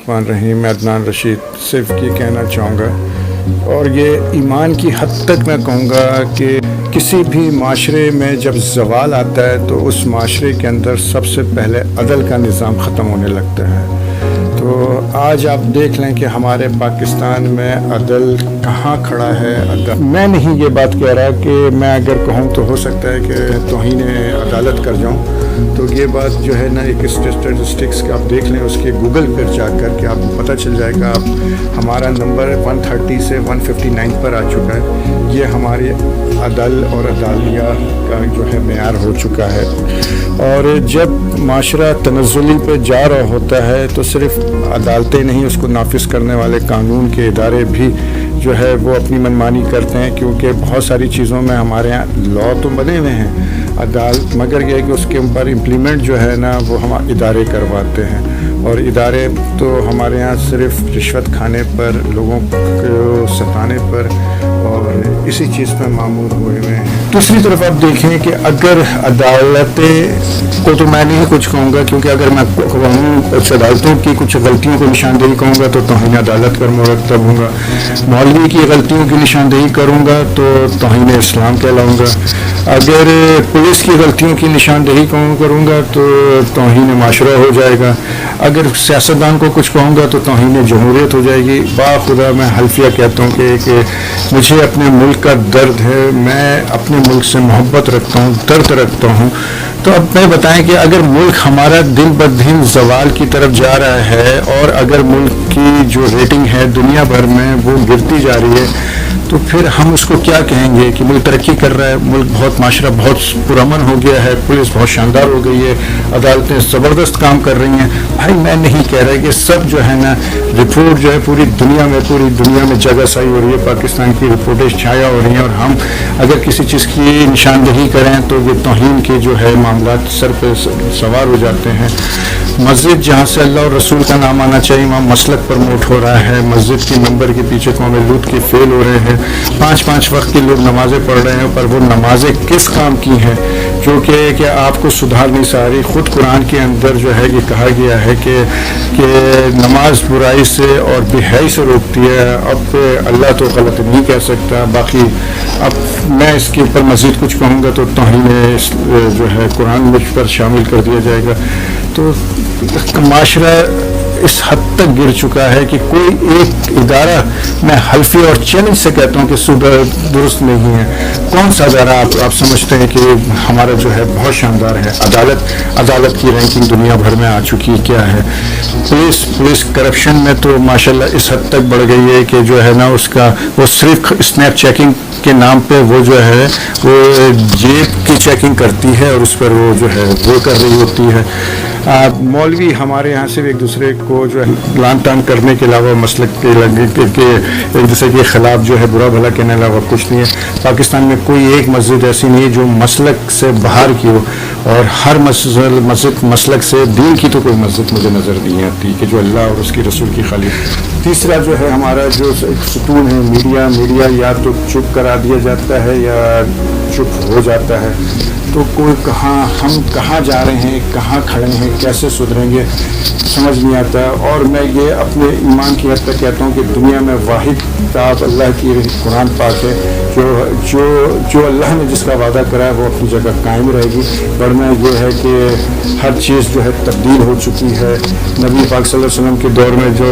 बिस्मिल्लाहिर्रहमानिर्रहीम। मैं अदनान रशीद सिर्फ ये कहना चाहूँगा, और ये ईमान की हद तक मैं कहूँगा कि किसी भी माशरे में जब ज़वाल आता है तो उस माशरे के अंदर सबसे पहले अदल का निज़ाम ख़त्म होने लगता है। तो आज आप देख लें कि हमारे पाकिस्तान में अदल कहाँ खड़ा है। अदल मैं नहीं ये बात कह रहा कि मैं अगर कहूँ तो हो सकता है कि तौहीन अदालत कर जाऊँ, तो ये बात जो है ना एक स्टैटिस्टिक्स का आप देख लें, उसके गूगल पर जाकर के आपको पता चल जाएगा। आप हमारा नंबर 130 से 159 पर आ चुका है। ये हमारे अदल और अदालिया का जो है मेयार हो चुका है। और जब माशरा तनज़्ज़ुली पे जा रहा होता है तो सिर्फ अदालतें नहीं, उसको नाफिज करने वाले कानून के इदारे भी जो है वो अपनी मनमानी करते हैं, क्योंकि बहुत सारी चीज़ों में हमारे यहाँ लॉ तो बने हुए हैं अदालत, मगर ये है कि उसके ऊपर इम्प्लीमेंट जो है ना वो हम इदारे करवाते हैं। और इदारे तो हमारे यहाँ सिर्फ रिश्वत खाने पर, लोगों को सताने पर और इसी चीज़ पर मामूर हुए हुए हैं। दूसरी तरफ आप देखें कि अगर अदालतें को तो मैं नहीं कुछ कहूँगा, क्योंकि अगर मैं कहूँ अदालतों की कुछ गलतियों को निशानदेही कहूँगा तो तौहीन अदालत पर मुरतब होऊंगा। मौलवी की गलतियों की निशानदेही करूँगा तो तौहीन इस्लाम कहलाऊँगा। अगर पुलिस की गलतियों की निशानदेही करूँगा तो तौहीन माशरा हो जाएगा। अगर सियासतदान को कुछ कहूँगा तो तौहीन जमहूरियत हो जाएगी। बाखुदा मैं हल्फिया कहता हूँ कि मुझे अपने मुल्क का दर्द है, मैं अपने मुल्क से मोहब्बत रखता हूँ, दर्द रखता हूँ। तो अब मैं बताएं कि अगर मुल्क हमारा दिन ब दिन ज़वाल की तरफ जा रहा है और अगर मुल्क की जो रेटिंग है दुनिया भर में वो गिरती जा रही है, तो फिर हम उसको क्या कहेंगे कि मुल्क तरक्की कर रहा है, मुल्क बहुत माशरा बहुत पुरअमन हो गया है, पुलिस बहुत शानदार हो गई है, अदालतें ज़बरदस्त काम कर रही हैं। भाई मैं नहीं कह रहा कि सब जो है ना रिपोर्ट जो है पूरी दुनिया में जगह सही हो रही है, पाकिस्तान की रिपोर्टें छाया हो रही हैं, और हम अगर किसी चीज़ की निशानदेही करें तो ये तौहीन के जो है मामला सर पे सवार हो जाते हैं। मस्जिद जहाँ से अल्लाह और रसूल का नाम आना चाहिए वहाँ मसलक प्रमोट हो रहा है। मस्जिद की नंबर के पीछे कौम लूत के फेल हो रहे हैं। 5-5 वक्त के लोग नमाज़ें पढ़ रहे हैं, पर वो नमाज़ें किस काम की हैं जो कि आपको सुधार नहीं सा रही। ख़ुद कुरान के अंदर जो है कि कहा गया है कि नमाज बुराई से और बेहयाई से रोकती है। अब अल्लाह तो गलत नहीं कह सकता। बाकी अब मैं इसके ऊपर मज़ीद कुछ कहूँगा तो तौहीन जो है कुरान मुझ पर शामिल कर दिया जाएगा। तो माशरा इस हद तक गिर चुका है कि कोई एक इदारा, मैं हल्फी और चैलेंज से कहता हूँ कि सुधर दुरुस्त नहीं है। कौन सा इदारा आप समझते हैं कि हमारा जो है बहुत शानदार है? अदालत की रैंकिंग दुनिया भर में आ चुकी क्या है। पुलिस करप्शन में तो माशाल्लाह इस हद तक बढ़ गई है कि जो है ना उसका वो सिर्फ स्नैप चेकिंग के नाम पे वो जो है वो जेब की चेकिंग करती है और उस पर वो जो है वो कर रही होती है। मौलवी हमारे यहाँ से एक दूसरे को जो है लान तान करने के अलावा मसलक के एक दूसरे के ख़िलाफ़ जो है बुरा भला कहने के अलावा कुछ नहीं है। पाकिस्तान में कोई एक मस्जिद ऐसी नहीं है जो मसलक से बाहर की हो, और हर मसलक से दीन की तो कोई मस्जिद मुझे नज़र नहीं आती कि जो अल्लाह और उसकी रसूल की खाली। तीसरा जो है हमारा जो सुकून है मीडिया या तो चुप करा दिया जाता है या चुप हो जाता है। तो कोई हम कहाँ जा रहे हैं, कहाँ खड़े हैं, कैसे सुधरेंगे समझ नहीं आता। और मैं ये अपने ईमान की हद तक कहता हूँ कि दुनिया में वाहिद किताब अल्लाह की कुरान पाक है जो अल्लाह ने जिसका वादा करा है वो अपनी जगह कायम रहेगी। वरना ये है कि हर चीज़ जो है तब्दील हो चुकी है। नबी पाक सल्लल्लाहु अलैहि वसल्लम के दौर में जो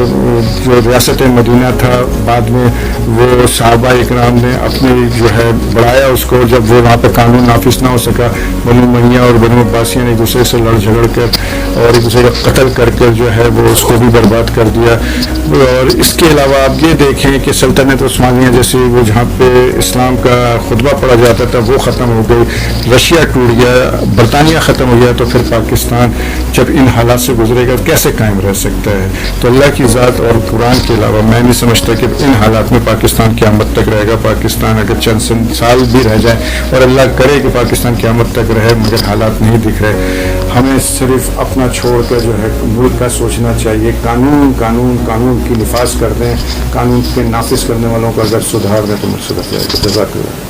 रियासत मदीना था, बाद में वो सहाबा इकराम ने अपने जो है बढ़ाया उसको। जब वो वहाँ पर कानून नाफिज ना हो सका, बनु उमय्या और बनु अब्बासिया ने एक दूसरे से लड़ झगड़ कर और एक दूसरे का कत्ल कर जो है वो उसको भी बर्बाद कर दिया। और इसके अलावा आप ये देखें कि सल्तनत उस्मानिया जैसे वो जहाँ पे इस्लाम का खुतबा पढ़ा जाता था वो ख़त्म हो गई, रशिया टूट गया, बरतानिया ख़त्म हो गया, तो फिर पाकिस्तान जब इन हालात से गुजरेगा कैसे कायम रह सकता है। तो अल्लाह की ज़ात और कुरान के अलावा मैं नहीं समझता कि इन हालात में पाकिस्तान क़यामत तक रहेगा। पाकिस्तान अगर चंद साल भी रह जाए, और अल्लाह करे कि पाकिस्तान क़यामत तक रहे, मगर हालात नहीं दिख रहे। हमें सिर्फ अपना छोड़ कर जो है मुल्क का सोचना चाहिए। कानून की निफाज कर दें, कानून के नाफिज करने वालों का अगर सुधार दें तो मुझसे जाएगा। जज़ाकल्लाह।